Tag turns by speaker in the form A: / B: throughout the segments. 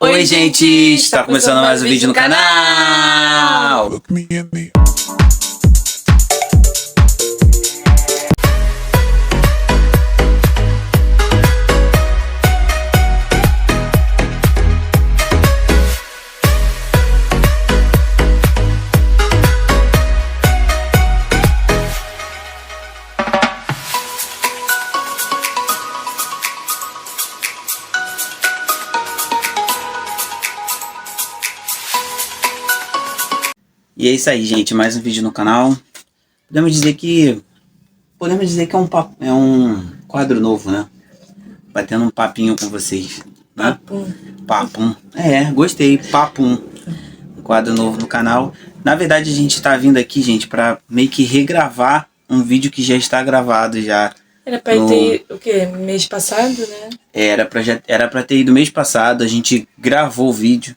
A: Oi, gente! Está começando mais um vídeo no canal! Look me in the... E é isso aí, gente, mais um vídeo no canal. Podemos dizer que é um quadro novo, né? Batendo um papinho com vocês, né? Papum. É, gostei, papum. Um quadro novo no canal. Na verdade, a gente tá vindo aqui, gente, pra meio que regravar um vídeo que já está gravado já.
B: Era pra ter o quê? Mês passado, né?
A: Era pra ter ido mês passado, a gente gravou o vídeo.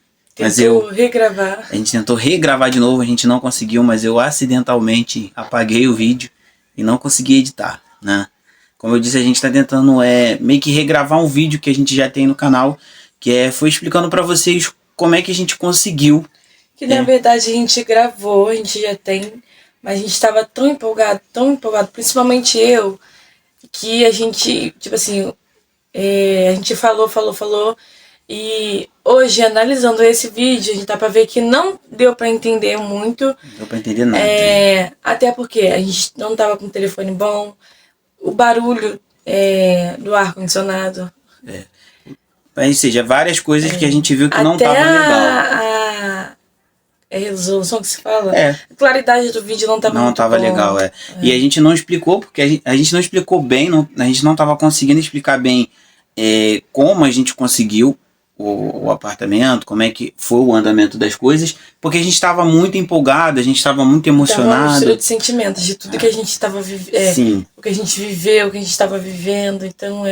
B: Regravar.
A: A gente tentou regravar de novo, a gente não conseguiu, mas eu acidentalmente apaguei o vídeo e não consegui editar, né? Como eu disse, a gente está tentando meio que regravar um vídeo que a gente já tem no canal, que foi explicando para vocês como é que a gente conseguiu.
B: Que na verdade a gente gravou, a gente já tem, mas a gente estava tão empolgado, principalmente eu, que a gente, tipo assim, a gente falou, e hoje, analisando esse vídeo, a gente tá pra ver que não deu pra entender muito.
A: Não deu pra entender nada.
B: Até porque a gente não tava com o telefone bom, o barulho do ar-condicionado.
A: Ou seja, várias coisas que a gente viu que não tava legal.
B: A resolução que se fala? A claridade do vídeo não tava muito
A: tava legal, E a gente não explicou, porque a gente não explicou bem, a gente não tava conseguindo explicar bem como a gente conseguiu o apartamento, como é que foi o andamento das coisas, porque a gente estava muito empolgado, a gente estava muito emocionado.
B: Tava uma mistura de sentimentos, de tudo que a gente estava vivendo, o que a gente viveu, o que a gente estava vivendo, então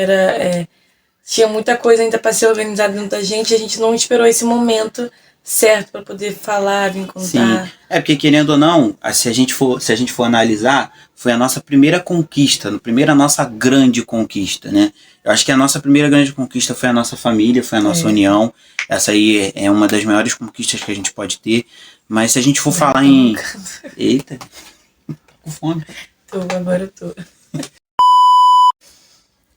B: tinha muita coisa ainda para ser organizada dentro da gente, e a gente não esperou esse momento certo para poder falar, vir contar.
A: Sim, porque querendo ou não, se a gente for analisar, foi a nossa primeira conquista, a nossa grande conquista, né? Eu acho que a nossa primeira grande conquista foi a nossa família, foi a nossa união. Essa aí é uma das maiores conquistas que a gente pode ter. Mas se a gente for falar em... Eita, tô com fome.
B: Agora eu tô.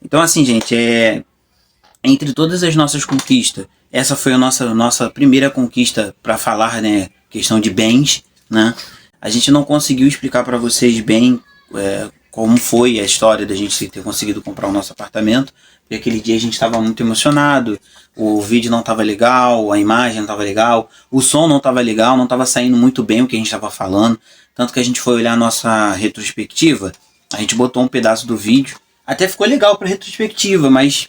A: Então assim, gente, entre todas as nossas conquistas, essa foi a nossa primeira conquista para falar, né, questão de bens, né? A gente não conseguiu explicar para vocês bem como foi a história da gente ter conseguido comprar o nosso apartamento, porque aquele dia a gente estava muito emocionado, o vídeo não estava legal, a imagem não estava legal, o som não estava legal, não estava saindo muito bem o que a gente estava falando, tanto que a gente foi olhar a nossa retrospectiva, a gente botou um pedaço do vídeo, até ficou legal para retrospectiva, mas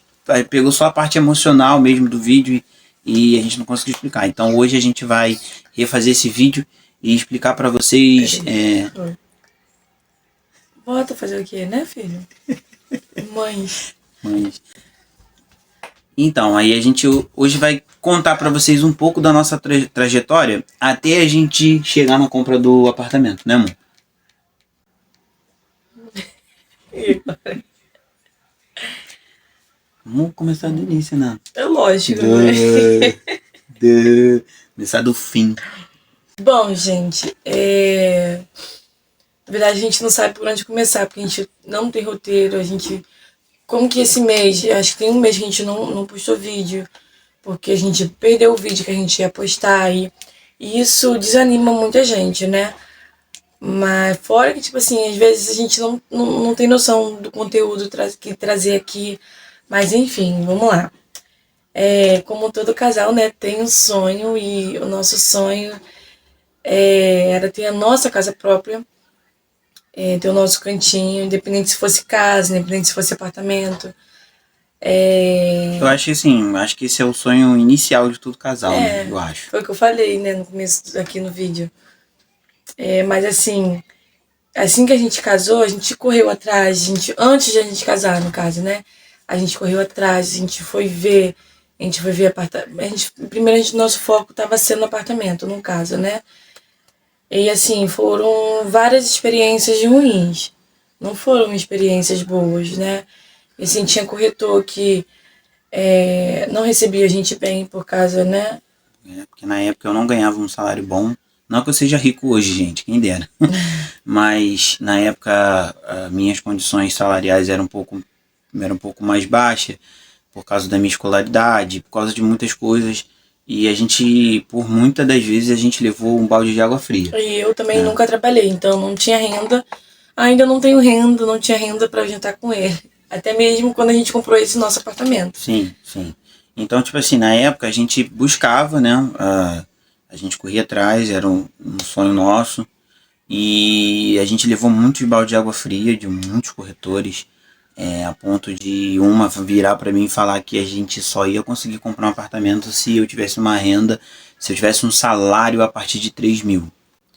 A: pegou só a parte emocional mesmo do vídeo e a gente não conseguiu explicar. Então hoje a gente vai refazer esse vídeo e explicar para vocês...
B: Bota fazer o quê, né, filho? Mães.
A: Então, aí a gente hoje vai contar para vocês um pouco da nossa trajetória até a gente chegar na compra do apartamento, né, amor? Vamos começar do início, né?
B: É lógico, né?
A: Começar do fim.
B: Bom, gente, na verdade a gente não sabe por onde começar, porque a gente não tem roteiro, como que esse mês, acho que tem um mês que a gente não postou vídeo, porque a gente perdeu o vídeo que a gente ia postar, e isso desanima muita gente, né? Mas fora que, tipo assim, às vezes a gente não tem noção do conteúdo que trazer aqui, mas enfim, vamos lá. Como todo casal, né, tem um sonho, e o nosso sonho era ter a nossa casa própria, ter o nosso cantinho, independente se fosse casa, independente se fosse apartamento.
A: Eu acho que assim, esse é o sonho inicial de todo casal, né? Eu acho.
B: Foi o que eu falei, né, no começo aqui no vídeo. Mas assim que a gente casou, a gente correu atrás, antes de a gente casar, no caso, né? A gente correu atrás, a gente foi ver apartamento. Primeiro, nosso foco estava sendo apartamento, no caso, né? E assim, foram várias experiências ruins. Não foram experiências boas, né? E assim, tinha corretor que não recebia a gente bem por causa, né?
A: Porque na época eu não ganhava um salário bom. Não que eu seja rico hoje, gente, quem dera. Mas na época minhas condições salariais eram um pouco mais baixas por causa da minha escolaridade, por causa de muitas coisas. E a gente, por muitas das vezes, a gente levou um balde de água fria.
B: E eu também nunca trabalhei, então não tinha renda. Ainda não tenho renda, não tinha renda para jantar com ele. Até mesmo quando a gente comprou esse nosso apartamento.
A: Sim, sim. Então, tipo assim, na época a gente buscava, né? A gente corria atrás, era um sonho nosso. E a gente levou muitos balde de água fria de muitos corretores, a ponto de uma virar para mim e falar que a gente só ia conseguir comprar um apartamento se eu tivesse uma renda, se eu tivesse um salário a partir de 3 mil.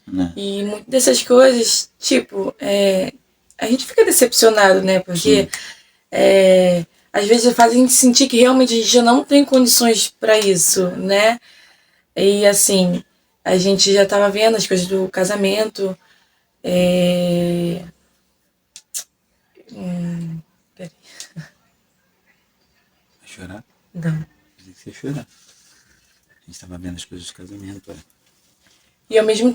A: Né?
B: E muitas dessas coisas, tipo, a gente fica decepcionado, né? Porque às vezes fazem a gente sentir que realmente a gente já não tem condições para isso, né? E assim, a gente já tava vendo as coisas do casamento. Peraí.
A: Vai chorar?
B: Não.
A: Pensei que você ia chorar. A gente tava vendo as coisas do casamento.
B: E ao mesmo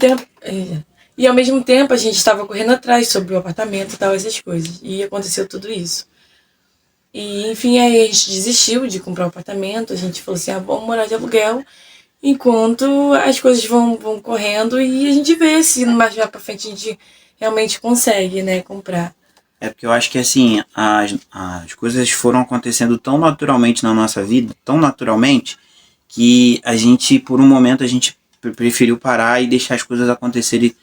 B: tempo a gente estava correndo atrás sobre o apartamento e tal, essas coisas. E aconteceu tudo isso. E enfim, aí a gente desistiu de comprar o apartamento. A gente falou assim, vamos morar de aluguel enquanto as coisas vão correndo e a gente vê se mais lá pra frente a gente realmente consegue, né, comprar.
A: É porque eu acho que assim, as coisas foram acontecendo tão naturalmente na nossa vida, tão naturalmente, que a gente, por um momento, a gente preferiu parar e deixar as coisas acontecerem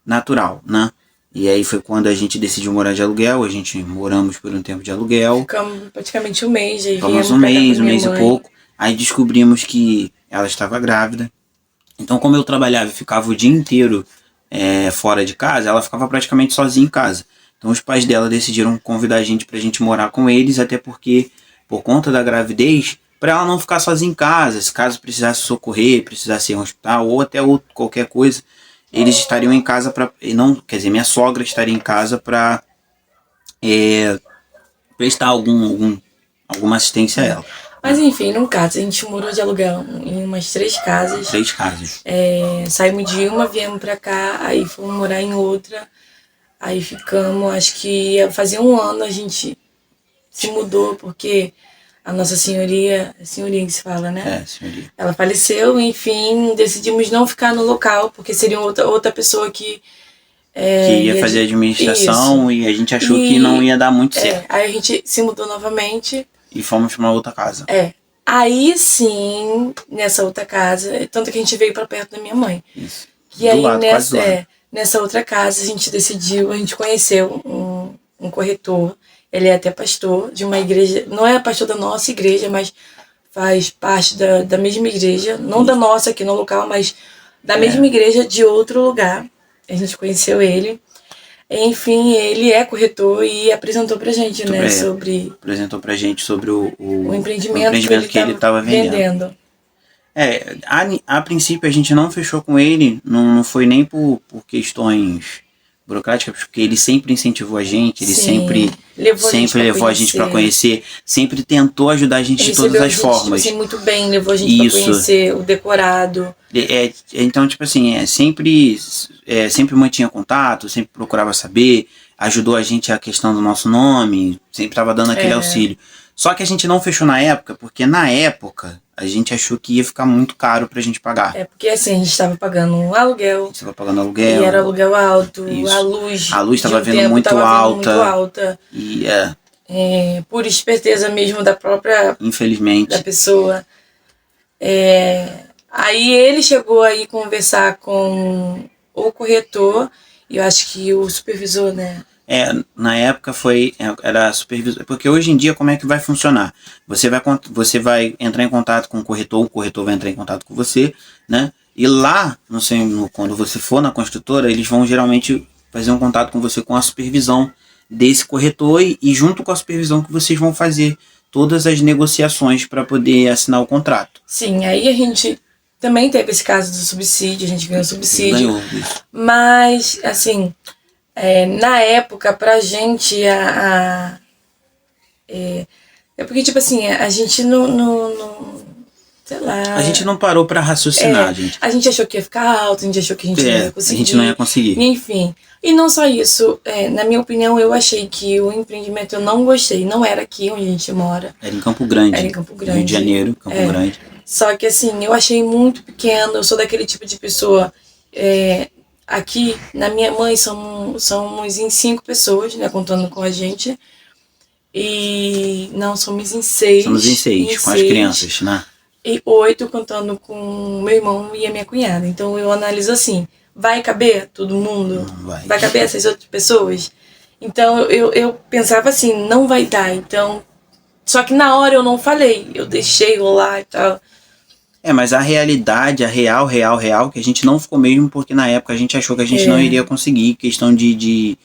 A: natural, né? E aí foi quando a gente decidiu morar de aluguel, a gente moramos por um tempo de aluguel.
B: Ficamos praticamente um mês, aí
A: ficamos um mês e pouco. Aí descobrimos que ela estava grávida. Então, como eu trabalhava e ficava o dia inteiro fora de casa, ela ficava praticamente sozinha em casa. Então os pais dela decidiram convidar a gente pra gente morar com eles, até porque, por conta da gravidez, para ela não ficar sozinha em casa, se caso precisasse socorrer, precisasse ir ao hospital ou até qualquer coisa, eles estariam em casa para não, quer dizer, minha sogra estaria em casa para prestar alguma assistência a ela.
B: Mas enfim, no caso, a gente morou de aluguel em umas 3 casas.
A: 3 casas.
B: Saímos de uma, viemos pra cá, aí fomos morar em outra. Aí ficamos, acho que fazia um ano a gente se mudou, porque a nossa senhoria que se fala, né?
A: Senhoria.
B: Ela faleceu, enfim, decidimos não ficar no local, porque seria outra pessoa que
A: ia fazer administração. Isso. E a gente achou que não ia dar muito certo.
B: Aí a gente se mudou novamente.
A: E fomos para uma outra casa.
B: Aí sim, nessa outra casa, tanto que a gente veio para perto da minha mãe.
A: Isso.
B: E aí nessa outra casa a gente conheceu um corretor, ele é até pastor de uma igreja, não é pastor da nossa igreja, mas faz parte da mesma igreja, não da nossa aqui no local, mas da mesma igreja de outro lugar. A gente conheceu ele. Enfim, ele é corretor e apresentou pra gente,
A: apresentou pra gente sobre o
B: empreendimento que ele estava vendendo.
A: A princípio a gente não fechou com ele, não foi nem por questões burocráticas, porque ele sempre incentivou a gente, ele sempre levou a gente para conhecer, sempre tentou ajudar a gente de todas as formas.
B: Tipo assim, muito bem, levou a gente para conhecer o decorado.
A: Então, tipo assim, sempre mantinha contato, sempre procurava saber, ajudou a gente a questão do nosso nome, sempre estava dando aquele auxílio. Só que a gente não fechou na época, porque na época a gente achou que ia ficar muito caro pra gente pagar.
B: Porque assim, a gente estava pagando um aluguel.
A: A gente estava pagando aluguel.
B: E era aluguel alto,
A: isso. A luz estava vindo muito alta. E
B: por esperteza mesmo da própria...
A: Infelizmente.
B: Da pessoa. Aí ele chegou aí conversar com o corretor, e eu acho que o supervisor, né?
A: Na época era supervisor, porque hoje em dia como é que vai funcionar? Você vai entrar em contato com o corretor vai entrar em contato com você, né? E lá, quando você for na construtora, eles vão geralmente fazer um contato com você com a supervisão desse corretor e junto com a supervisão que vocês vão fazer todas as negociações para poder assinar o contrato.
B: Sim, aí a gente também teve esse caso do subsídio, a gente ganhou subsídio.
A: Ganhou isso.
B: Mas, assim... na época, pra gente, É porque, tipo assim, a gente sei lá.
A: A gente não parou pra raciocinar, gente.
B: A gente achou que ia ficar alto, a gente achou que a gente não ia conseguir.
A: A gente não ia conseguir.
B: Enfim. E não só isso, na minha opinião, eu achei que o empreendimento eu não gostei. Não era aqui onde a gente mora.
A: Era em Campo Grande.
B: Era em Campo Grande.
A: Rio de Janeiro, Campo Grande.
B: Só que assim, eu achei muito pequeno. Eu sou daquele tipo de pessoa. Aqui, na minha mãe, somos em 5 pessoas, né? Contando com a gente. E não, somos em 6.
A: Somos em 6, com as crianças, né?
B: E 8 contando com meu irmão e a minha cunhada. Então eu analiso assim, vai caber todo mundo? Vai caber essas outras pessoas? Então eu pensava assim, não vai dar. Então, só que na hora eu não falei, eu deixei rolar e tal.
A: Mas a realidade, a real, que a gente não ficou mesmo, porque na época a gente achou que a gente não iria conseguir, questão de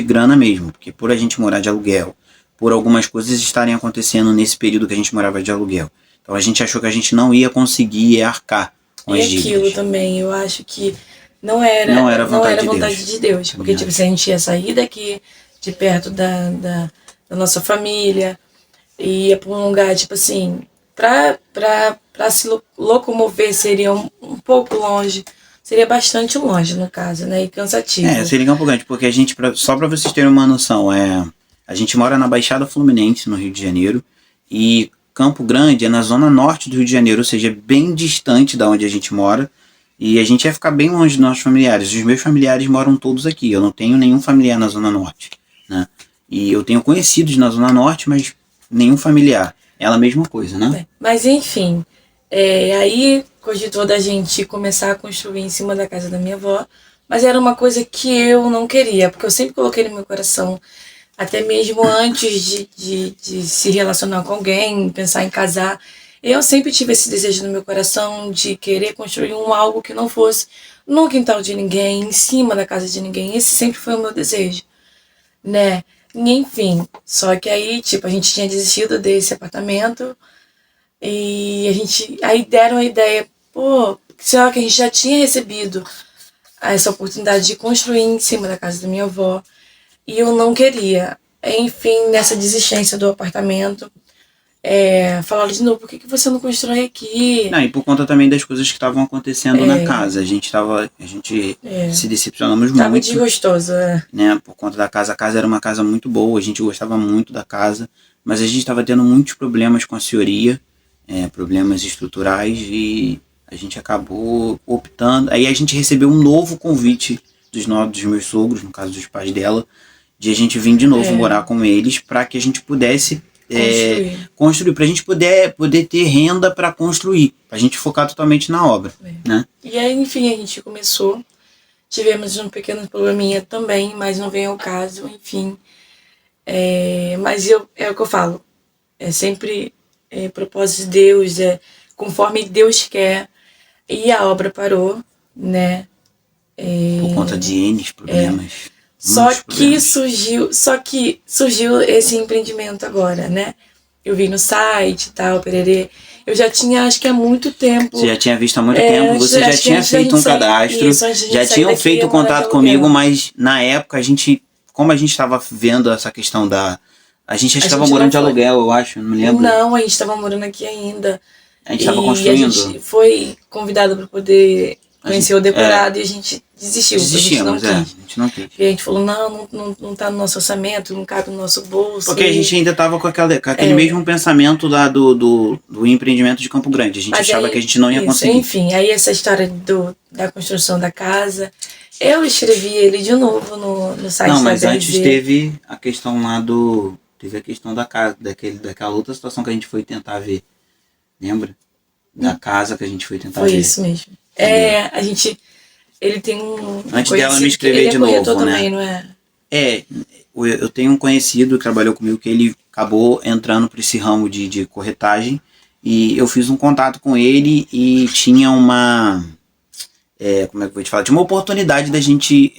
A: grana mesmo. Porque por a gente morar de aluguel, por algumas coisas estarem acontecendo nesse período que a gente morava de aluguel. Então a gente achou que a gente não ia conseguir arcar com as dívidas.
B: E aquilo também, eu acho que não era vontade de Deus. Porque tipo, se a gente ia sair daqui, de perto da nossa família, e ia para um lugar, tipo assim, para se locomover seria um pouco longe. Seria bastante longe, no caso, né? E cansativo.
A: Seria Campo Grande, porque a gente, só para vocês terem uma noção, a gente mora na Baixada Fluminense, no Rio de Janeiro, e Campo Grande é na zona norte do Rio de Janeiro, ou seja, bem distante da onde a gente mora, e a gente ia ficar bem longe dos nossos familiares. Os meus familiares moram todos aqui, eu não tenho nenhum familiar na zona norte, né? E eu tenho conhecidos na zona norte, mas nenhum familiar. É a mesma coisa, né?
B: Mas enfim, aí cogitou da gente começar a construir em cima da casa da minha avó, mas era uma coisa que eu não queria, porque eu sempre coloquei no meu coração, até mesmo antes de se relacionar com alguém, pensar em casar, eu sempre tive esse desejo no meu coração de querer construir algo que não fosse no quintal de ninguém, em cima da casa de ninguém. Esse sempre foi o meu desejo, né? E, enfim, só que aí, tipo, a gente tinha desistido desse apartamento e aí deram a ideia, será que a gente já tinha recebido essa oportunidade de construir em cima da casa da minha avó. E eu não queria. Enfim, nessa desistência do apartamento, falaram de novo, por que você não constrói aqui?
A: E por conta também das coisas que estavam acontecendo na casa. A gente se decepcionamos muito.
B: Tava desgostoso,
A: né? Por conta da casa. A casa era uma casa muito boa, a gente gostava muito da casa, mas a gente estava tendo muitos problemas com a senhoria, problemas estruturais, e a gente acabou optando. Aí a gente recebeu um novo convite dos meus sogros, no caso dos pais dela, de a gente vir de novo morar com eles, para que a gente pudesse construir, para a gente poder ter renda para construir, para a gente focar totalmente na obra, né?
B: E aí, enfim, a gente começou, tivemos um pequeno probleminha também, mas não vem ao caso, enfim. Mas é o que eu falo, é sempre propósito de Deus, conforme Deus quer, e a obra parou, né?
A: Por conta de N problemas.
B: Só que surgiu esse empreendimento agora, né? Eu vi no site e tal, pererê. Eu já tinha, acho que há muito tempo.
A: Você já tinha visto há muito tempo, você já tinha feito um cadastro, já tinham feito contato comigo, mas na época como a gente estava vendo essa questão a gente estava morando de aluguel, eu acho, não me lembro.
B: Não, a gente estava morando aqui ainda.
A: A gente estava construindo.
B: A gente foi convidado para poder conhecer o decorado e a gente desistiu.
A: Desistimos, a gente não quis.
B: E a gente falou, não tá no nosso orçamento, não cabe no nosso bolso.
A: Porque a gente ainda tava com aquele mesmo pensamento do empreendimento de Campo Grande. A gente achava que a gente não ia conseguir.
B: Enfim, aí essa história da construção da casa, eu escrevi ele de novo no site da
A: Não, mas
B: BRZ.
A: antes teve a questão lá teve a questão da casa, daquela outra situação que a gente foi tentar ver. Lembra? Da casa que a gente foi tentar ver.
B: Foi isso mesmo. Ele tem um...
A: Antes dela me escrever de novo, né?
B: Também, não é?
A: Eu tenho um conhecido que trabalhou comigo, que ele acabou entrando para esse ramo de corretagem, e eu fiz um contato com ele e tinha uma... como é que eu vou te falar? Tinha uma oportunidade da gente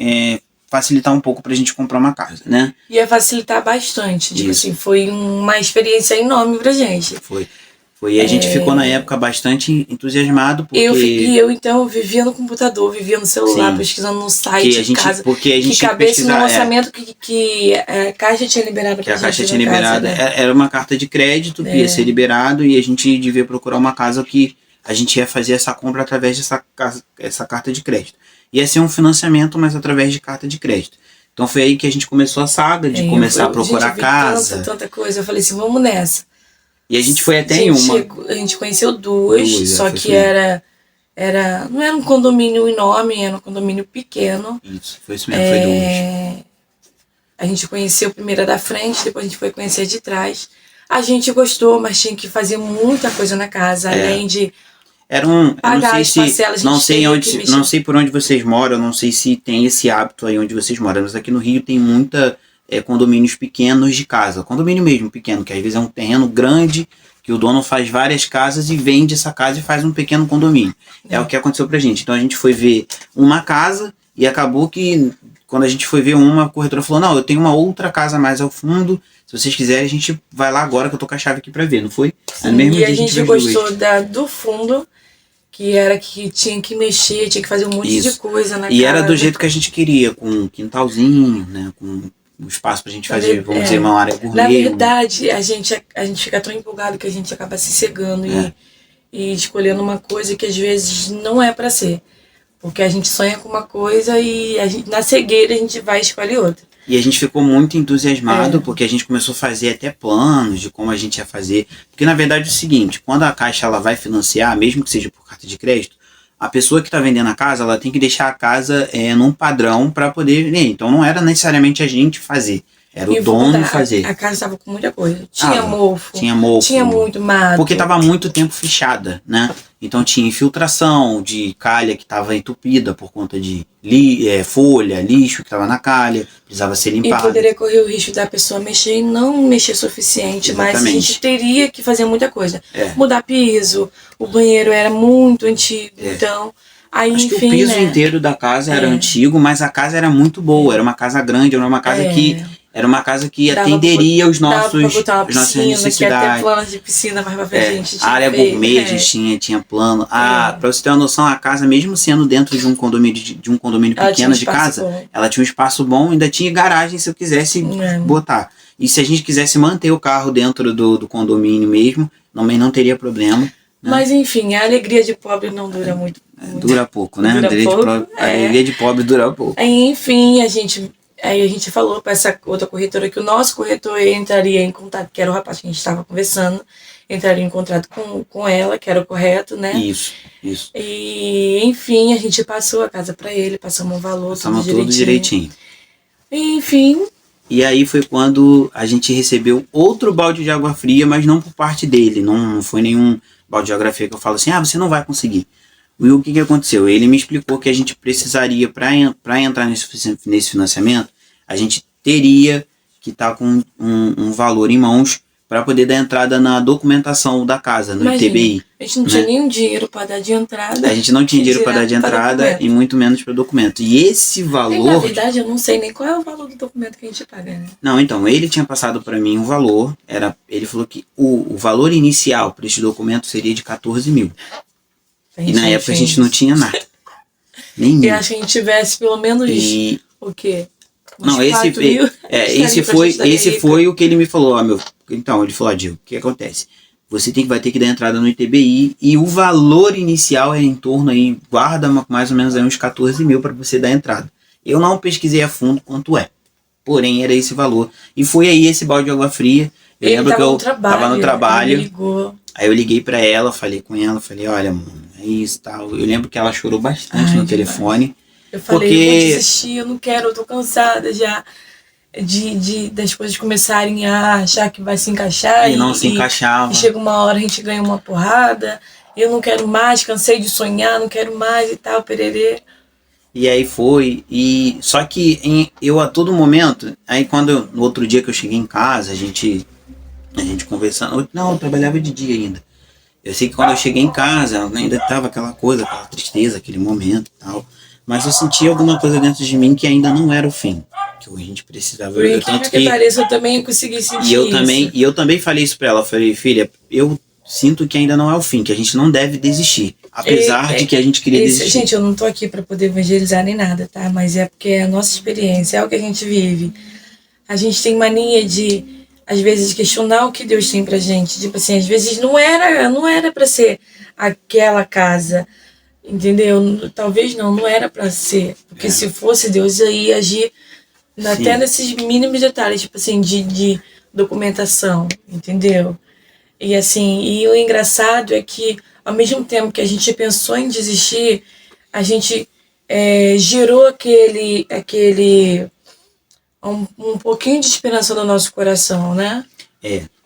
A: facilitar um pouco pra gente comprar uma casa, né?
B: Ia facilitar bastante. Tipo assim, foi uma experiência enorme pra gente.
A: Foi Foi, e a gente ficou na época bastante entusiasmado, porque...
B: Então, vivia no computador, vivia no celular,
A: Sim.
B: pesquisando no site de casa.
A: Porque a gente
B: que cabesse no orçamento que a Caixa tinha liberado
A: que a Caixa tinha
B: liberado.
A: Casa, né? Era uma carta de crédito que ia ser liberado e a gente devia procurar uma casa que a gente ia fazer essa compra através dessa carta de crédito. Ia ser um financiamento, mas através de carta de crédito. Então foi aí que a gente começou a saga de começar a procurar casa.
B: Tanta coisa. Eu falei assim, vamos nessa.
A: E a gente foi até em uma.
B: A gente conheceu duas, só que não era um condomínio enorme, era um condomínio pequeno.
A: Isso, foi isso mesmo, foi duas.
B: A gente conheceu a primeira da frente, depois a gente foi conhecer a de trás. A gente gostou, mas tinha que fazer muita coisa na casa, além de
A: pagar as parcelas. Não sei por onde vocês moram, não sei se tem esse hábito aí onde vocês moram, mas aqui no Rio tem muita condomínios pequenos de casa, condomínio mesmo pequeno, que às vezes é um terreno grande, que o dono faz várias casas e vende essa casa e faz um pequeno condomínio. É o que aconteceu pra gente. Então a gente foi ver uma casa e acabou que quando a gente foi ver uma, a corretora falou, não, eu tenho uma outra casa mais ao fundo, se vocês quiserem a gente vai lá agora que eu tô com a chave aqui pra ver, não foi?
B: Sim, mesmo e a gente gostou do fundo, que era que tinha que mexer, tinha que fazer um monte de coisa na casa.
A: E era do jeito que a gente queria, com um quintalzinho, né, com um espaço pra gente fazer, vamos dizer, uma área gourmet.
B: Na verdade, a gente fica tão empolgado que a gente acaba se cegando e escolhendo uma coisa que às vezes não é pra ser. Porque a gente sonha com uma coisa e na cegueira a gente vai e escolhe outra.
A: E a gente ficou muito entusiasmado porque a gente começou a fazer até planos de como a gente ia fazer. Porque na verdade é o seguinte, quando a Caixa ela vai financiar, mesmo que seja por carta de crédito, a pessoa que está vendendo a casa, ela tem que deixar a casa num padrão para poder vender. Então não era necessariamente a gente fazer, era o dono fazer.
B: A casa estava com muita coisa. Tinha mofo.
A: Tinha
B: muito mato.
A: Porque estava muito tempo fechada, né? Então tinha infiltração de calha que estava entupida por conta de folha, lixo que estava na calha, precisava ser limpado.
B: E poderia correr o risco da pessoa mexer e não mexer suficiente, mas a gente teria que fazer muita coisa. Mudar piso, o banheiro era muito antigo, então... Aí,
A: acho que o piso inteiro da casa era antigo, mas a casa era muito boa, era uma casa grande, era uma casa que... Era uma casa que atenderia as nossas necessidades.
B: Que até planos de piscina mais pra frente.
A: A área gourmet a gente tinha plano. Pra você ter uma noção, a casa, mesmo sendo dentro de um condomínio pequeno de casa, ela tinha um espaço bom, ainda tinha garagem se eu quisesse botar. E se a gente quisesse manter o carro dentro do condomínio mesmo, também não teria problema. Né?
B: Mas enfim, a alegria de pobre não dura muito.
A: Dura pouco, né? A alegria de pobre dura pouco.
B: Aí, enfim, Aí a gente falou para essa outra corretora que o nosso corretor entraria em contato, que era o rapaz que a gente estava conversando, entraria em contato com ela, que era o correto, né?
A: Isso.
B: E, enfim, a gente passou a casa para ele, passamos um valor, tudo direitinho. E, enfim...
A: E aí foi quando a gente recebeu outro balde de água fria, mas não por parte dele, não foi nenhum balde de água fria que eu falo assim, você não vai conseguir. E o que aconteceu? Ele me explicou que a gente precisaria, para entrar nesse financiamento, a gente teria que estar com um valor em mãos para poder dar entrada na documentação da casa, no ITBI.
B: A gente não tinha nenhum dinheiro para dar de entrada.
A: A gente não tinha dinheiro para dar de entrada e muito menos para documento. E esse valor...
B: Na verdade, eu não sei nem qual é o valor do documento que a gente paga, né?
A: Não, então, ele tinha passado para mim um valor, ele falou que o valor inicial para esse documento seria de 14 mil. E na época a gente não tinha nada. Nenhum.
B: Eu acho que a gente tivesse pelo menos o quê?
A: Não, esse foi o que ele me falou. Então, ele falou, Diego, o que acontece? Você vai ter que dar entrada no ITBI e o valor inicial é em torno aí, guarda mais ou menos aí uns 14 mil para você dar entrada. Eu não pesquisei a fundo quanto é. Porém, era esse valor. E foi aí esse balde de água fria. Eu lembro que eu tava no trabalho. Aí eu liguei pra ela, falei com ela, olha, mano, é isso e tal. Eu lembro que ela chorou bastante no telefone.
B: Eu falei, eu vou desistir, eu não quero, eu tô cansada já das coisas começarem a achar que vai se encaixar.
A: E não se encaixava.
B: E chega uma hora, a gente ganha uma porrada, eu não quero mais, cansei de sonhar, não quero mais e tal, pererê.
A: E aí foi, só que eu a todo momento, aí no outro dia que eu cheguei em casa, a gente conversando, não, eu trabalhava de dia ainda. Eu sei que quando eu cheguei em casa, ainda tava aquela coisa, aquela tristeza, aquele momento e tal. Mas eu sentia alguma coisa dentro de mim que ainda não era o fim. Que a gente precisava...
B: Por que pareça, eu também consegui sentir
A: e eu também falei isso pra ela. Eu falei, filha, sinto que ainda não é o fim, que a gente não deve desistir. Apesar de que a gente queria desistir.
B: Gente, eu não tô aqui para poder evangelizar nem nada, tá? Mas é porque é a nossa experiência, é o que a gente vive. A gente tem mania de, às vezes, questionar o que Deus tem pra gente. Tipo assim, às vezes não era para ser aquela casa, entendeu? Talvez não era para ser. Porque se fosse, Deus ia agir até nesses mínimos detalhes, tipo assim, de documentação, entendeu? E assim, e o engraçado é que, ao mesmo tempo que a gente pensou em desistir, a gente gerou um pouquinho de esperança no nosso coração, né?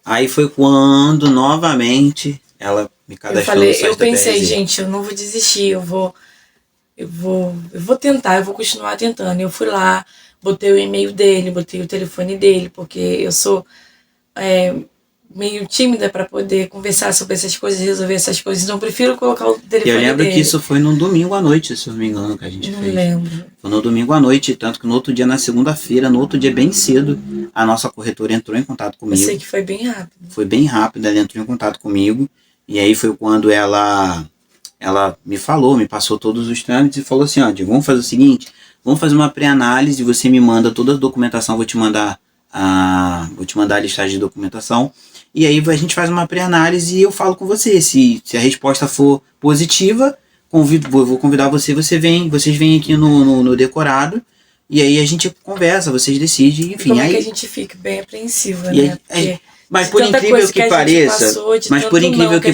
A: Aí foi quando, novamente, ela me cadastrou no site
B: eu pensei,
A: da
B: gente, eu não vou desistir, eu vou tentar, eu vou continuar tentando. Eu fui lá, botei o e-mail dele, botei o telefone dele, porque eu sou meio tímida para poder conversar sobre essas coisas, resolver essas coisas. Então eu prefiro colocar o telefone dele.
A: Eu lembro que isso foi num domingo à noite, se eu não me engano, que a gente fez.
B: Não lembro.
A: Foi no domingo à noite, tanto que no outro dia, na segunda-feira, no outro dia bem cedo, a nossa corretora entrou em contato comigo.
B: Eu sei que foi bem rápido.
A: Foi bem rápido, ela entrou em contato comigo. E aí foi quando ela me falou, me passou todos os trâmites e falou assim, ó, Diego, vamos fazer o seguinte, vamos fazer uma pré-análise, você me manda toda a documentação, vou te mandar a listagem de documentação, e aí a gente faz uma pré-análise e eu falo com você, se a resposta for positiva, vou convidar vocês vêm aqui no decorado, e aí a gente conversa, vocês decidem, enfim.
B: Como
A: aí,
B: que a gente fica bem apreensiva, né?
A: Mas por incrível que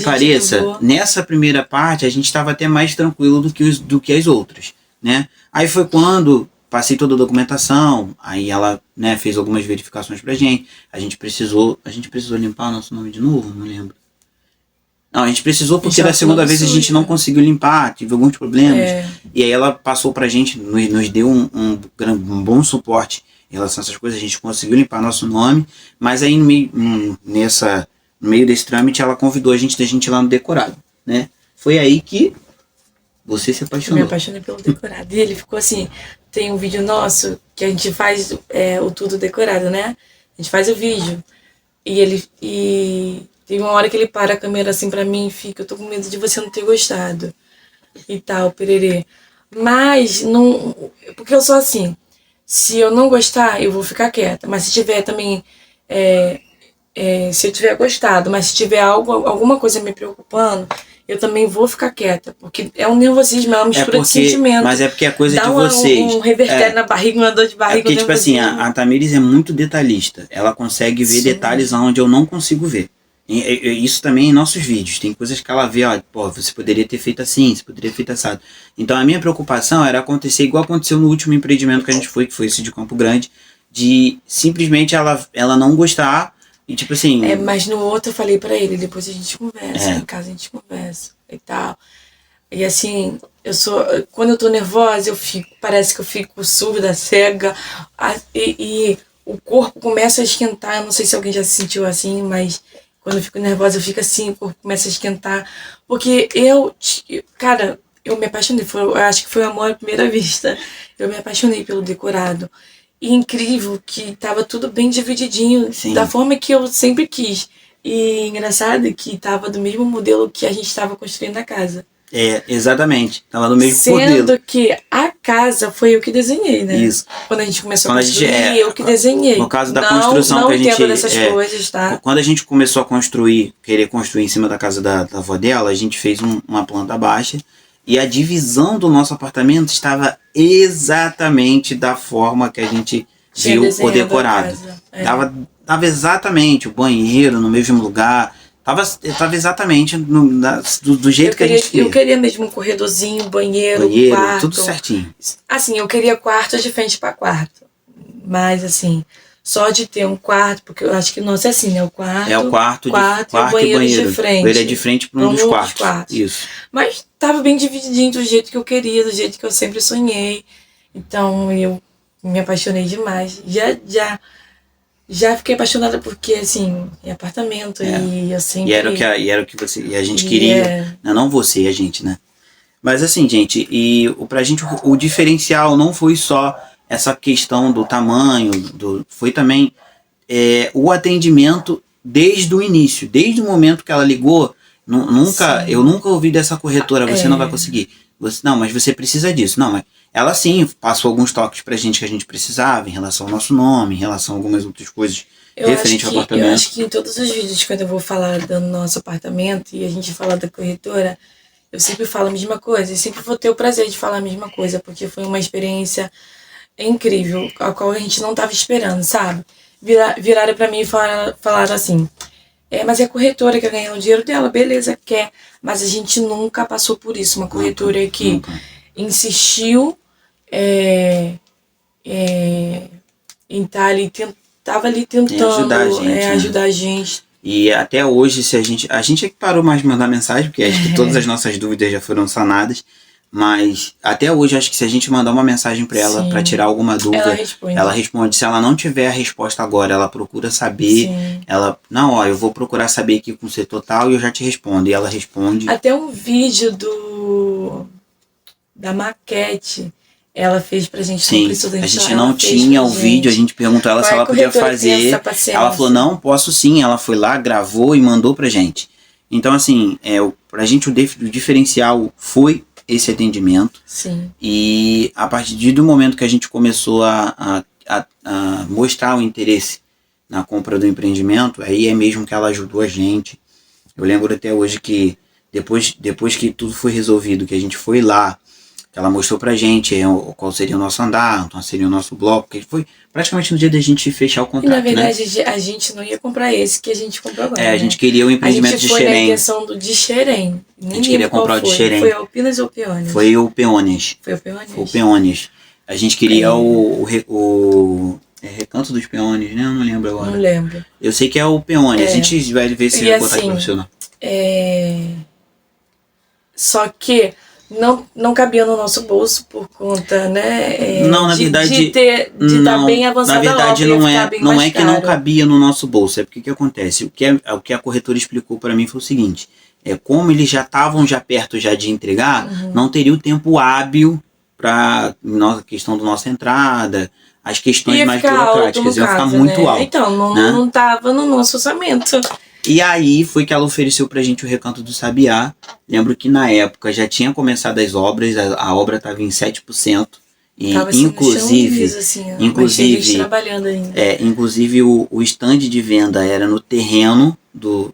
A: pareça, nessa primeira parte a gente estava até mais tranquilo do que as outras, né? Aí foi quando passei toda a documentação, aí ela, né, fez algumas verificações pra gente. A gente precisou limpar o nosso nome de novo, não lembro. Não, a gente precisou porque da segunda vez a gente não conseguiu limpar, tive alguns problemas. E aí ela passou pra gente, nos deu um bom suporte em relação a essas coisas, a gente conseguiu limpar nosso nome, mas aí no meio desse trâmite ela convidou a gente ir lá no decorado, né? Foi aí que você se apaixonou.
B: Eu me apaixonei pelo decorado. E ele ficou assim, tem um vídeo nosso que a gente faz o tudo decorado, né? A gente faz o vídeo e tem uma hora que ele para a câmera assim pra mim e fica, eu tô com medo de você não ter gostado e tal, pererê. Mas não, porque eu sou assim, se eu não gostar, eu vou ficar quieta. Mas se tiver também, se eu tiver gostado, mas se tiver alguma coisa me preocupando, eu também vou ficar quieta. Porque é um nervosismo, é uma mistura de sentimento.
A: Mas é porque é coisa de vocês.
B: Um revertério na barriga, uma dor de barriga.
A: É porque, tipo assim, a Tamires é muito detalhista. Ela consegue ver detalhes onde eu não consigo ver. Isso também em nossos vídeos. Tem coisas que ela vê, ó, pô, você poderia ter feito assim, você poderia ter feito assado. Então a minha preocupação era acontecer igual aconteceu no último empreendimento que a gente foi, que foi esse de Campo Grande, de simplesmente ela não gostar e tipo assim...
B: mas no outro eu falei pra ele, depois a gente conversa, em casa a gente conversa e tal. E assim, quando eu tô nervosa, parece que eu fico surda, cega, e o corpo começa a esquentar. Eu não sei se alguém já se sentiu assim, mas... Quando eu fico nervosa, eu fico assim, o corpo começa a esquentar. Porque cara, eu me apaixonei. Eu acho que foi amor à primeira vista. Eu me apaixonei pelo decorado. E incrível que tava tudo bem divididinho, da forma que eu sempre quis. E engraçado que tava do mesmo modelo que a gente estava construindo a casa.
A: Exatamente. Tava no mesmo modelo.
B: Sendo que a casa foi eu que desenhei, né?
A: Isso.
B: Quando a gente começou a construir, eu que desenhei.
A: No caso da construção que a gente...
B: dessas coisas, tá?
A: Quando a gente começou a querer construir em cima da casa da avó dela, a gente fez uma planta baixa e a divisão do nosso apartamento estava exatamente da forma que a gente viu o decorado. Tava exatamente o banheiro no mesmo lugar. Tava exatamente do jeito que a gente queria.
B: Eu queria mesmo um corredorzinho, banheiro, quarto.
A: Tudo certinho.
B: Assim, eu queria quarto de frente para quarto. Mas assim, só de ter um quarto, porque eu acho que o nosso é assim, né? O quarto
A: e
B: o banheiro de frente.
A: Ele é de frente para um dos quartos. Isso.
B: Mas tava bem divididinho do jeito que eu queria, do jeito que eu sempre sonhei. Então eu me apaixonei demais. Já fiquei apaixonada porque, assim, em apartamento e eu sempre...
A: E era o que a gente queria. Não você, a gente, né? Mas assim, gente, pra gente o diferencial não foi só essa questão do tamanho, foi também o atendimento desde o início. Desde o momento que ela ligou, Nunca,
B: Sim.
A: eu nunca ouvi dessa corretora, você não vai conseguir. Não, mas você precisa disso. Não, mas ela sim passou alguns toques pra gente que a gente precisava em relação ao nosso nome, em relação a algumas outras coisas referente ao
B: Eu
A: apartamento.
B: acho que em todos os vídeos, quando eu vou falar do nosso apartamento e a gente fala da corretora, eu sempre falo a mesma coisa. E sempre vou ter o prazer de falar a mesma coisa, porque foi uma experiência incrível, a qual a gente não estava esperando, sabe? Viraram pra mim e falaram assim: mas é a corretora que quer ganhar o dinheiro dela, beleza, quer. Mas a gente nunca passou por isso. Uma corretora que insistiu em estar ali, tava ali tentando ajudar a gente.
A: E até hoje, se a gente é que parou mais de mandar mensagem, porque acho que todas as nossas dúvidas já foram sanadas. Mas até hoje, acho que se a gente mandar uma mensagem para ela para tirar alguma dúvida, ela responde. Se ela não tiver a resposta agora, ela procura saber.
B: Sim.
A: Ela, não, ó, eu vou procurar saber aqui com o setor tal e eu já te respondo. E ela responde.
B: Até um vídeo da maquete ela fez pra gente.
A: Sim, a gente não tinha o vídeo, a gente perguntou ela se ela podia fazer. Ela falou, não, posso sim. Ela foi lá, gravou e mandou pra gente. Então, assim, pra gente o diferencial foi esse atendimento.
B: Sim.
A: E a partir do momento que a gente começou a mostrar o interesse na compra do empreendimento, aí é mesmo que ela ajudou a gente. Eu lembro até hoje que depois que tudo foi resolvido, que a gente foi lá, que ela mostrou pra gente qual seria o nosso andar, qual seria o nosso bloco, que foi praticamente no dia da gente fechar o contrato.
B: E na verdade, a gente não ia comprar esse que a gente comprou agora.
A: A gente queria o empreendimento de Xerém.
B: A gente foi na intenção do de Xerém.
A: A gente queria comprar o de Xerém.
B: Foi Alpinas ou Peônias?
A: Foi o Peônias.
B: Foi o Peônias.
A: Foi o Peônias. A gente queria o Recanto dos Peônias, né? Eu não lembro agora.
B: Não lembro.
A: Eu sei que é o Peônias. A gente vai ver se
B: vai
A: botar aqui pra você não.
B: Só que não cabia no nosso bolso por conta, né?
A: Não, na verdade,
B: de estar bem avançada.
A: Na verdade, não é que não cabia no nosso bolso. É porque o que acontece? O que a corretora explicou para mim foi o seguinte: como eles já estavam perto de entregar, não teria o tempo hábil para a questão da nossa entrada, as questões mais burocráticas iam ficar muito alto.
B: Então, não estava no nosso orçamento.
A: E aí foi que ela ofereceu pra gente o Recanto do Sabiá. Lembro que na época já tinha começado as obras, a obra estava em 7%. E
B: tava inclusive trabalhando ainda.
A: Inclusive o stand de venda era no terreno,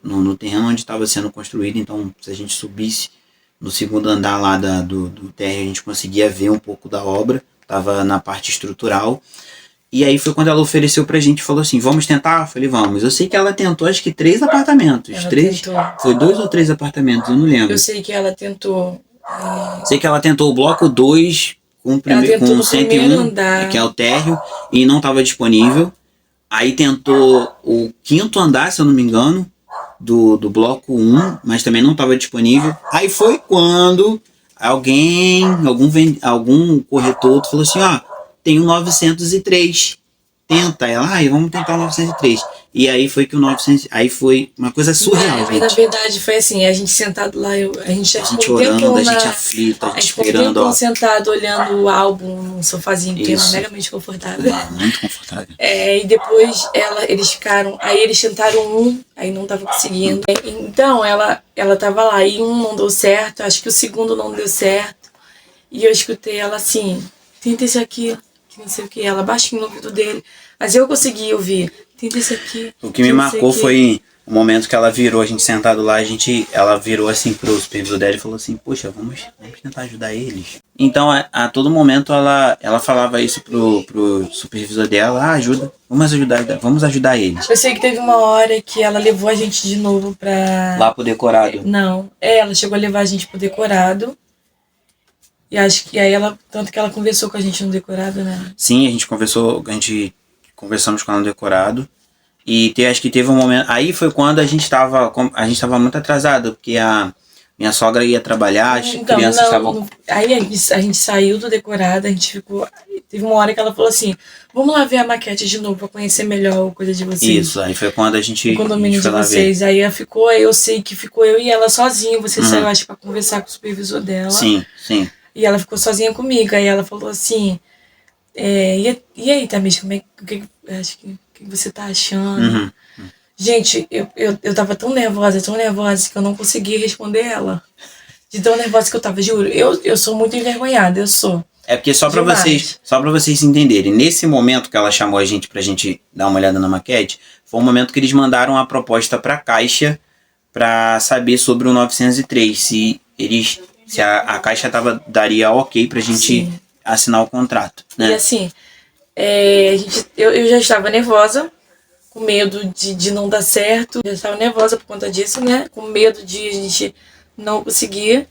A: no terreno onde estava sendo construído. Então, se a gente subisse no segundo andar lá do térreo, a gente conseguia ver um pouco da obra. Estava na parte estrutural. E aí foi quando ela ofereceu pra gente e falou assim, vamos tentar? Eu falei, vamos. Eu sei que ela tentou acho que 3 apartamentos. Foi 2 ou 3 apartamentos, eu não lembro.
B: Eu sei que ela tentou...
A: Sei que ela tentou o bloco 2 com 101,
B: andar,
A: que é o térreo, e não estava disponível. Aí tentou o 5º andar, se eu não me engano, do bloco 1, mas também não estava disponível. Aí foi quando algum corretor falou assim, tem o 903, tenta. Ela, vamos tentar o 903. E aí foi que o 900, aí foi uma coisa surreal, gente.
B: Na verdade foi assim, a gente sentado lá, a gente
A: orando, a gente aflita, a gente esperando.
B: Sentado olhando o álbum num sofazinho que era megamente confortável.
A: Muito confortável.
B: E depois eles tentaram aí não tava conseguindo. Então ela tava lá, e um não deu certo, acho que o segundo não deu certo. E eu escutei ela assim, tenta esse aqui, que não sei o que, ela baixinho no ouvido dele, mas eu consegui ouvir, tenta esse aqui.
A: O que me marcou foi o momento que ela virou, a gente sentado lá, ela virou assim pro supervisor dela e falou assim, poxa, vamos tentar ajudar eles. Então a todo momento ela falava isso pro supervisor dela, vamos ajudar eles.
B: Eu sei que teve uma hora que ela levou a gente de novo pra...
A: Lá pro decorado.
B: Não, ela chegou a levar a gente pro decorado. E acho que aí tanto que ela conversou com a gente no decorado, né? Sim,
A: a gente conversamos com ela no decorado. E acho que teve um momento, aí foi quando a gente tava muito atrasado, porque a minha sogra ia trabalhar, as crianças estavam...
B: Aí a gente saiu do decorado, a gente ficou... Teve uma hora que ela falou assim, vamos lá ver a maquete de novo pra conhecer melhor a coisa de vocês.
A: Isso, aí foi quando a gente...
B: O condomínio de vocês. Aí eu sei que ficou eu e ela sozinha, você saiu, acho, pra conversar com o supervisor dela.
A: Sim.
B: E ela ficou sozinha comigo, aí ela falou assim, e aí, Tamiris, o que você tá achando? Gente, eu tava tão nervosa que eu não conseguia responder ela. De tão nervosa que eu tava, juro. Eu sou muito envergonhada, eu sou.
A: É porque só pra
B: Demais.
A: vocês entenderem, nesse momento que ela chamou a gente pra gente dar uma olhada na maquete, foi o momento que eles mandaram a proposta pra Caixa pra saber sobre o 903, se a Caixa daria ok pra gente
B: Sim.
A: assinar o contrato,
B: E
A: né?
B: assim, eu já estava nervosa, com medo de não dar certo. Já estava nervosa por conta disso, né? Com medo de a gente não conseguir.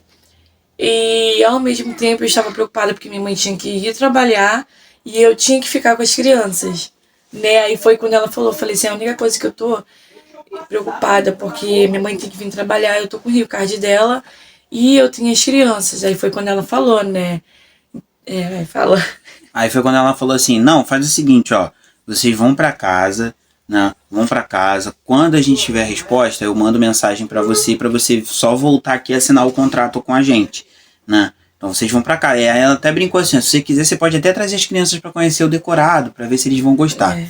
B: E ao mesmo tempo eu estava preocupada porque minha mãe tinha que ir trabalhar e eu tinha que ficar com as crianças, né? Aí foi quando ela falou, eu falei assim, a única coisa que eu tô preocupada porque minha mãe tem que vir trabalhar, eu tô com o Rio Card dela e eu tenho as crianças. Aí foi quando ela falou, né? Aí fala.
A: Aí foi quando ela falou assim, não, faz o seguinte, ó, vocês vão pra casa, né? Vão pra casa. Quando a gente tiver a resposta, eu mando mensagem pra você só voltar aqui e assinar o contrato com a gente, né? Então vocês vão pra cá. E aí ela até brincou assim, se você quiser, você pode até trazer as crianças pra conhecer o decorado, pra ver se eles vão gostar.
B: É.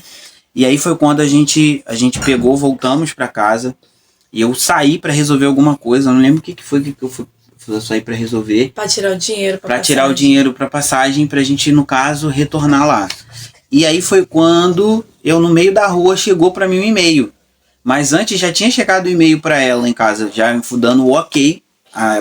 A: E aí foi quando a gente pegou, voltamos pra casa, e eu saí pra resolver alguma coisa, eu não lembro o que foi que eu saí pra resolver.
B: Pra tirar o dinheiro
A: Pra tirar o dinheiro pra passagem, pra gente, no caso, retornar lá. E aí foi quando eu, no meio da rua, chegou pra mim um e-mail. Mas antes já tinha chegado o e-mail pra ela em casa, já dando o ok.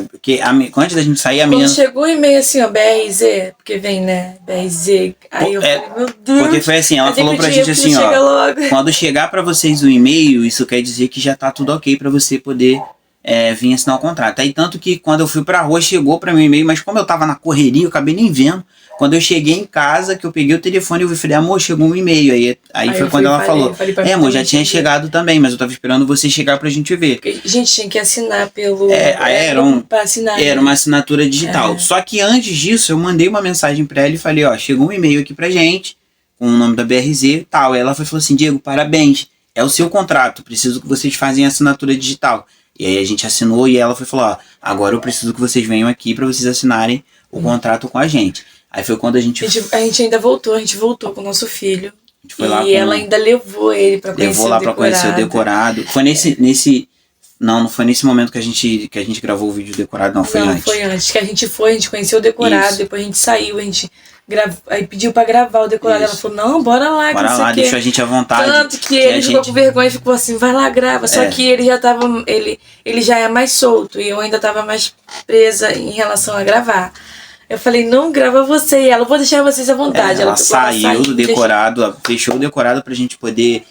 A: Porque antes da gente sair, a
B: Quando
A: menina...
B: chegou o e-mail assim, ó, BRZ, porque vem, né? BRZ. Aí eu falei, meu Deus.
A: Porque foi assim, ela falou pra gente assim,
B: chega
A: ó,
B: logo.
A: quando chegar pra vocês o e-mail, isso quer dizer que já tá tudo ok pra você poder vir assinar o contrato. Aí tanto que quando eu fui pra rua, chegou pra mim o e-mail, mas como eu tava na correria, eu acabei nem vendo. Quando eu cheguei em casa, que eu peguei o telefone, eu falei, amor, chegou um e-mail. Aí foi quando ela falou, amor, já tinha chegado também, mas eu tava esperando você chegar pra gente ver.
B: Porque a gente tinha que assinar pelo... pra assinar,
A: era
B: né?
A: uma assinatura digital. Só que antes disso, eu mandei uma mensagem pra ela e falei, ó, chegou um e-mail aqui pra gente, com o nome da BRZ e tal. Aí ela falou assim, Diego, parabéns, é o seu contrato, preciso que vocês façam a assinatura digital. E aí a gente assinou e ela falou, ó, agora eu preciso que vocês venham aqui pra vocês assinarem o contrato com a gente. Aí foi quando a gente
B: ainda voltou, a gente voltou com o nosso filho.
A: A gente foi lá
B: e ela ainda levou ele pra conhecer
A: levou lá pra conhecer o decorado. Foi não foi nesse momento que a gente gravou o vídeo decorado, não, foi antes.
B: Foi antes que a gente conheceu o decorado,
A: Isso.
B: depois a gente saiu, a gente aí pediu pra gravar o decorado.
A: Isso.
B: Ela falou, não, bora lá,
A: Bora lá, deixou a gente à vontade.
B: Tanto que ele ficou com vergonha e ficou assim, vai lá, grava. Só que ele já tava, ele já é mais solto e eu ainda tava mais presa em relação a gravar. Eu falei, não, grava você. E ela, vou deixar vocês à vontade.
A: Ela saiu do decorado, fechou o decorado pra gente poder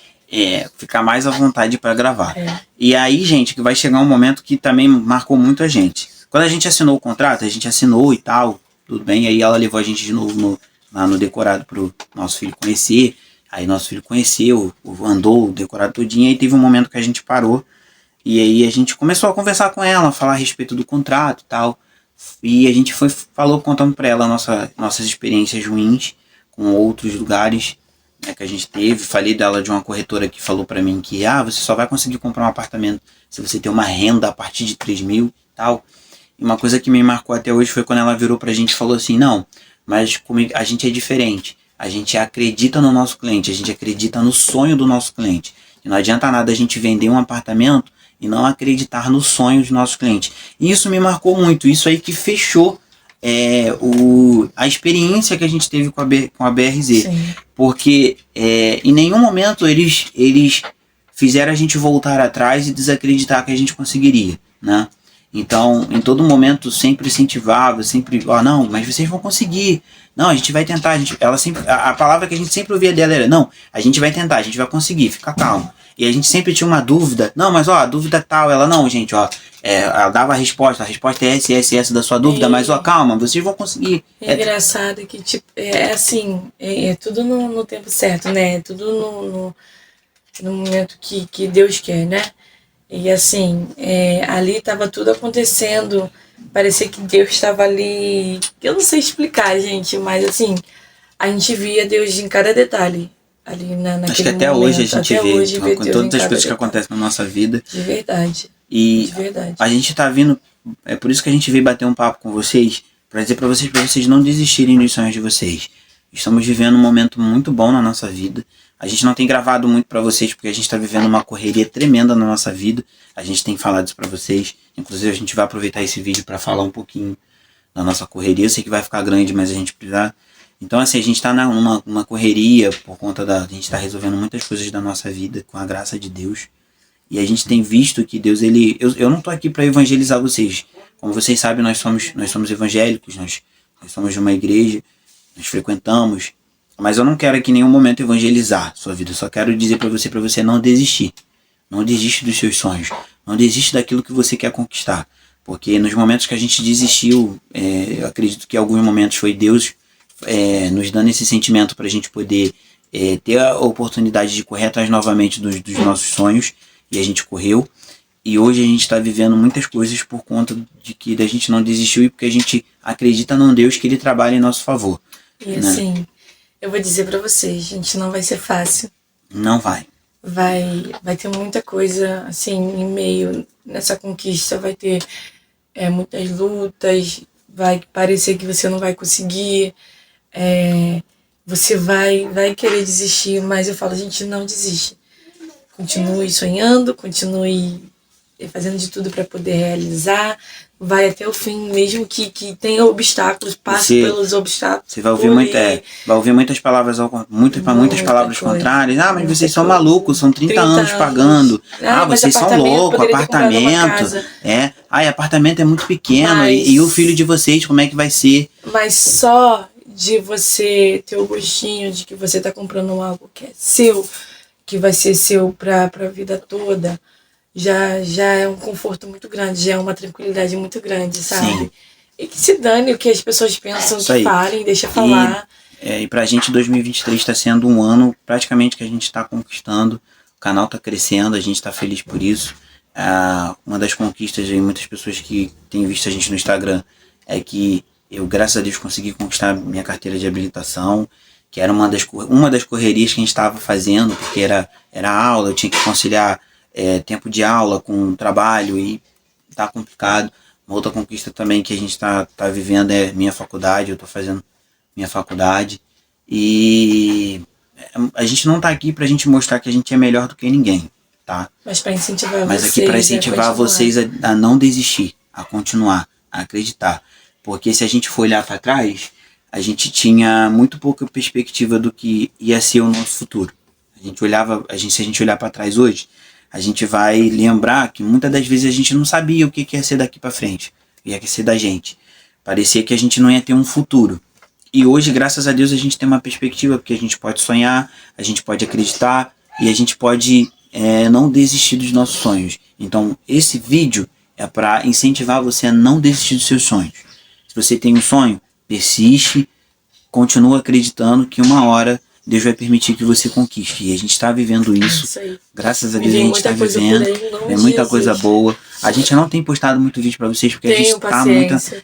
A: ficar mais à vontade pra gravar. E aí, gente, que vai chegar um momento que também marcou muito a gente. Quando a gente assinou o contrato, a gente assinou e tal, tudo bem. Aí ela levou a gente de novo lá no decorado pro nosso filho conhecer. Aí nosso filho conheceu, andou o decorado todinho. Aí teve um momento que a gente parou. E aí a gente começou a conversar com ela, falar a respeito do contrato e tal. E a gente falou, contando pra ela nossas experiências ruins com outros lugares, né, que a gente teve. Falei dela de uma corretora que falou pra mim que você só vai conseguir comprar um apartamento se você ter uma renda a partir de 3 mil e tal. E uma coisa que me marcou até hoje foi quando ela virou pra gente e falou assim, não, mas comigo, a gente é diferente. A gente acredita no nosso cliente, a gente acredita no sonho do nosso cliente. E não adianta nada a gente vender um apartamento e não acreditar no sonho dos nossos clientes. E isso me marcou muito, isso aí que fechou a experiência que a gente teve com a BRZ.
B: Sim.
A: Porque em nenhum momento eles fizeram a gente voltar atrás e desacreditar que a gente conseguiria, né? Então, em todo momento, sempre incentivava, sempre, não, mas vocês vão conseguir. Não, a gente vai tentar. A palavra que a gente sempre ouvia dela era, não, a gente vai tentar, a gente vai conseguir, fica calmo. E a gente sempre tinha uma dúvida, não, mas a dúvida tal, ela não, gente, ela dava a resposta é essa da sua dúvida, mas calma, vocês vão conseguir.
B: É engraçado que, tipo, assim, é tudo no tempo certo, né? É tudo no momento que Deus quer, né? E assim, ali estava tudo acontecendo, parecia que Deus estava ali, eu não sei explicar, gente, mas assim, a gente via Deus em cada detalhe. Ali naquele
A: acho que até
B: momento,
A: hoje a gente vê com todas as coisas que acontecem na nossa vida.
B: De verdade.
A: E
B: de verdade.
A: A gente tá vindo, é por isso que a gente veio bater um papo com vocês, para dizer para vocês não desistirem dos sonhos de vocês. Estamos vivendo um momento muito bom na nossa vida. A gente não tem gravado muito para vocês porque a gente está vivendo uma correria tremenda na nossa vida. A gente tem falado isso para vocês. Inclusive a gente vai aproveitar esse vídeo para falar um pouquinho da nossa correria. Eu sei que vai ficar grande, mas a gente precisa... Então assim, a gente está numa correria por conta da... A gente está resolvendo muitas coisas da nossa vida com a graça de Deus. E a gente tem visto que Deus, ele... Eu não tô aqui para evangelizar vocês. Como vocês sabem, nós somos evangélicos, nós somos de uma igreja, nós frequentamos. Mas eu não quero aqui em nenhum momento evangelizar a sua vida. Eu só quero dizer para você não desistir. Não desiste dos seus sonhos. Não desiste daquilo que você quer conquistar. Porque nos momentos que a gente desistiu, eu acredito que em alguns momentos foi Deus nos dando esse sentimento para a gente poder ter a oportunidade de correr atrás novamente dos nossos sonhos. E a gente correu. E hoje a gente está vivendo muitas coisas por conta de que a gente não desistiu e porque a gente acredita num Deus que ele trabalha em nosso favor.
B: E assim, eu vou dizer para vocês, gente, não vai ser fácil.
A: Não vai.
B: Vai ter muita coisa, assim, em meio nessa conquista. Vai ter muitas lutas, vai parecer que você não vai conseguir. Você vai querer desistir, mas eu falo, gente, não desiste. Continue sonhando, continue fazendo de tudo para poder realizar, vai até o fim, mesmo que tenha obstáculos, passe pelos obstáculos.
A: Você vai ouvir vai ouvir muitas palavras palavras contrárias. Ah, mas vocês são malucos, são 30 anos pagando. Ah, vocês são loucos, apartamento. Apartamento é muito pequeno. E o filho de vocês, como é que vai ser?
B: Mas só de você ter o gostinho de que você tá comprando algo que é seu, que vai ser seu pra vida toda, já é um conforto muito grande, já é uma tranquilidade muito grande, sabe?
A: Sim.
B: E que se dane o que as pessoas pensam, que falem, deixa falar.
A: E pra gente 2023 está sendo um ano praticamente que a gente está conquistando, o canal está crescendo, a gente está feliz por isso. Uma das conquistas de muitas pessoas que têm visto a gente no Instagram é que eu, graças a Deus, consegui conquistar minha carteira de habilitação, que era uma das correrias que a gente estava fazendo, porque era aula, eu tinha que conciliar tempo de aula com trabalho e tá complicado. Uma outra conquista também que a gente tá vivendo é minha faculdade, eu tô fazendo minha faculdade. E a gente não tá aqui pra gente mostrar que a gente é melhor do que ninguém, tá?
B: Mas pra incentivar
A: Mas aqui pra incentivar vocês a não desistir, a continuar, a acreditar. Porque se a gente for olhar para trás, a gente tinha muito pouca perspectiva do que ia ser o nosso futuro. Se a gente olhar para trás hoje, a gente vai lembrar que muitas das vezes a gente não sabia o que ia ser daqui para frente, o que ia ser da gente. Parecia que a gente não ia ter um futuro. E hoje, graças a Deus, a gente tem uma perspectiva, porque a gente pode sonhar, a gente pode acreditar e a gente pode não desistir dos nossos sonhos. Então, esse vídeo é para incentivar você a não desistir dos seus sonhos. Se você tem um sonho, persiste, continua acreditando que uma hora Deus vai permitir que você conquiste. E a gente está vivendo isso. Graças a Deus a gente está vivendo. Tem muita coisa boa. A gente não tem postado muito vídeo para vocês porque a gente está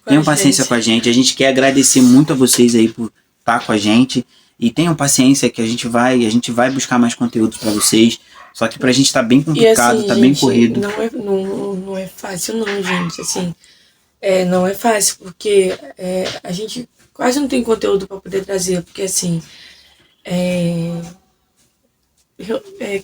A: tenham paciência com a gente. A gente quer agradecer muito a vocês aí por estar com a gente. E tenham paciência que a gente vai buscar mais conteúdo para vocês. Só que pra gente tá bem complicado, assim, tá bem corrido.
B: Não é fácil não, gente. Assim, não é fácil porque a gente quase não tem conteúdo para poder trazer. Porque assim...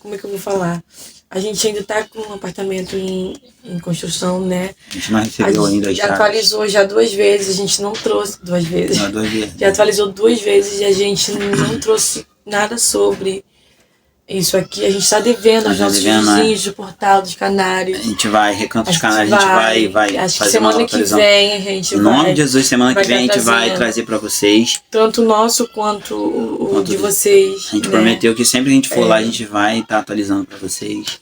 B: como é que eu vou falar? A gente ainda tá com um apartamento em construção, né?
A: A gente não recebeu ainda as
B: chaves. Já atualizou já 2 vezes, a gente não trouxe 2 vezes.
A: Não, 2 vezes.
B: Já atualizou 2 vezes e a gente não trouxe nada sobre isso aqui. A gente tá devendo aos nossos vizinhos do Portal dos Canários.
A: A gente vai, Recanto dos Canários, a gente vai
B: acho
A: fazer
B: que semana que vem a gente vai.
A: Em nome de Jesus, semana que vem a gente vai trazer pra vocês.
B: Tanto o nosso quanto o de vocês.
A: A gente prometeu que sempre que a gente for lá, a gente vai estar atualizando pra vocês.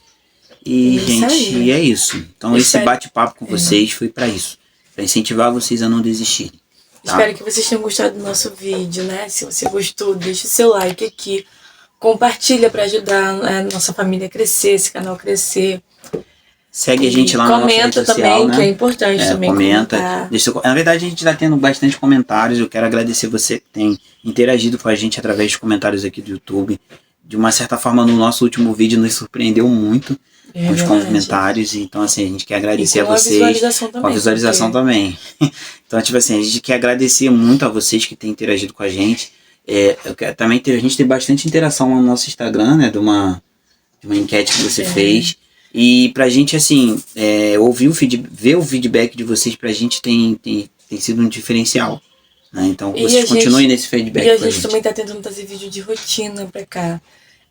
A: E, gente, é isso. Então esse bate-papo com vocês foi pra isso. Pra incentivar vocês a não desistirem. Tá?
B: Espero que vocês tenham gostado do nosso vídeo, né? Se você gostou, deixa o seu like aqui. Compartilha para ajudar a nossa família a crescer, esse canal crescer.
A: Segue a gente lá na nossa rede social,
B: também,
A: né?
B: Que é importante também.
A: Comenta. Na verdade, a gente está tendo bastante comentários. Eu quero agradecer você que tem interagido com a gente através dos comentários aqui do YouTube. De uma certa forma, no nosso último vídeo nos surpreendeu muito com os comentários. Então, assim, a gente quer agradecer a vocês. Com a visualização também. Então, tipo assim, a gente quer agradecer muito a vocês que têm interagido com a gente. Também a gente tem bastante interação no nosso Instagram, né? De uma enquete que você fez. E pra gente, assim, ver o feedback de vocês pra gente tem sido um diferencial. Né? Então, vocês continuem nesse feedback.
B: E a gente também tá tentando trazer vídeo de rotina pra cá.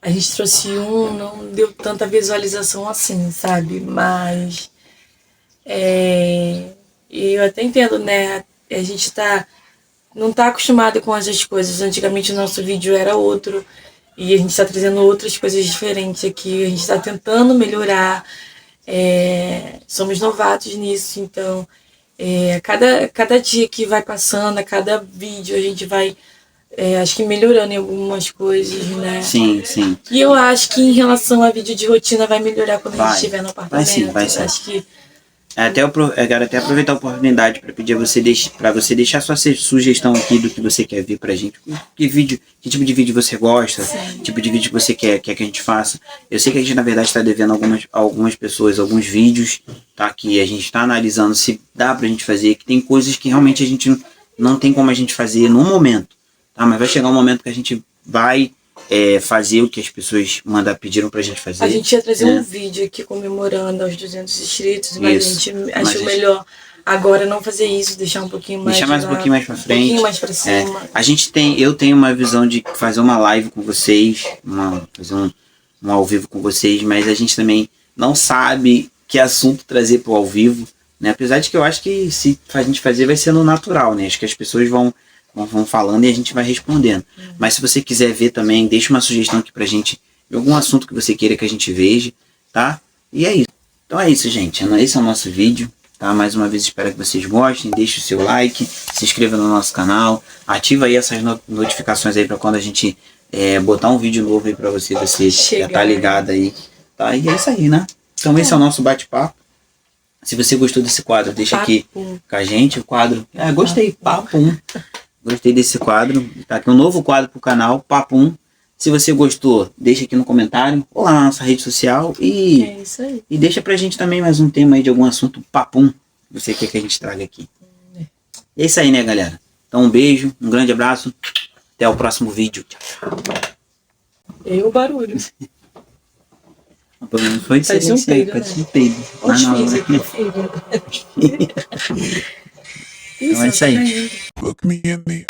B: A gente trouxe não deu tanta visualização assim, sabe? Mas e eu até entendo, né? A gente não tá acostumado com essas coisas. Antigamente o nosso vídeo era outro. E a gente tá trazendo outras coisas diferentes aqui. A gente tá tentando melhorar. Somos novatos nisso, então cada dia que vai passando, a cada vídeo a gente vai acho que melhorando em algumas coisas, né?
A: Sim.
B: E eu acho que em relação a vídeo de rotina vai melhorar quando a gente estiver no apartamento.
A: Vai sim.
B: Acho que
A: eu quero até aproveitar a oportunidade para pedir para você deixar sua sugestão aqui do que você quer ver pra gente. Que tipo de vídeo você gosta, que tipo de vídeo que você quer que a gente faça. Eu sei que a gente, na verdade, está devendo algumas pessoas alguns vídeos, tá? Que a gente está analisando se dá pra gente fazer, que tem coisas que realmente a gente não tem como a gente fazer no momento, tá? Mas vai chegar um momento que a gente vai fazer o que as pessoas pediram pra gente fazer.
B: A gente ia trazer um vídeo aqui comemorando aos 200 inscritos, mas a gente achou melhor agora não fazer isso, deixar um pouquinho mais
A: um pouquinho mais pra frente.
B: Um pouquinho mais pra cima.
A: Eu tenho uma visão de fazer uma live com vocês, fazer um ao vivo com vocês, mas a gente também não sabe que assunto trazer pro ao vivo, né? Apesar de que eu acho que se a gente fazer vai ser no natural, né? Acho que as pessoas vão falando e a gente vai respondendo. Mas se você quiser ver também, deixa uma sugestão aqui pra gente, algum assunto que você queira que a gente veja, tá? E é isso. Então é isso, gente. Esse é o nosso vídeo, tá? Mais uma vez espero que vocês gostem, deixe o seu like, se inscreva no nosso canal, ativa aí essas notificações aí pra quando a gente botar um vídeo novo aí pra você já tá ligado aí, tá? E é isso aí, né? Então esse é o nosso bate-papo. Se você gostou desse quadro, deixa aqui com a gente o quadro. Gostei, Papum. Gostei desse quadro. Tá aqui um novo quadro pro canal, Papum. Se você gostou, deixa aqui no comentário ou lá na nossa rede social
B: é isso aí.
A: E deixa pra gente também mais um tema aí de algum assunto Papum que você quer que a gente traga aqui. É isso aí, né, galera? Então um beijo, um grande abraço. Até o próximo vídeo. Tchau.
B: E o barulho.
A: Não foi
B: Parecia um peido,
A: Parecia um peido. Então é isso aí.
C: Look me in the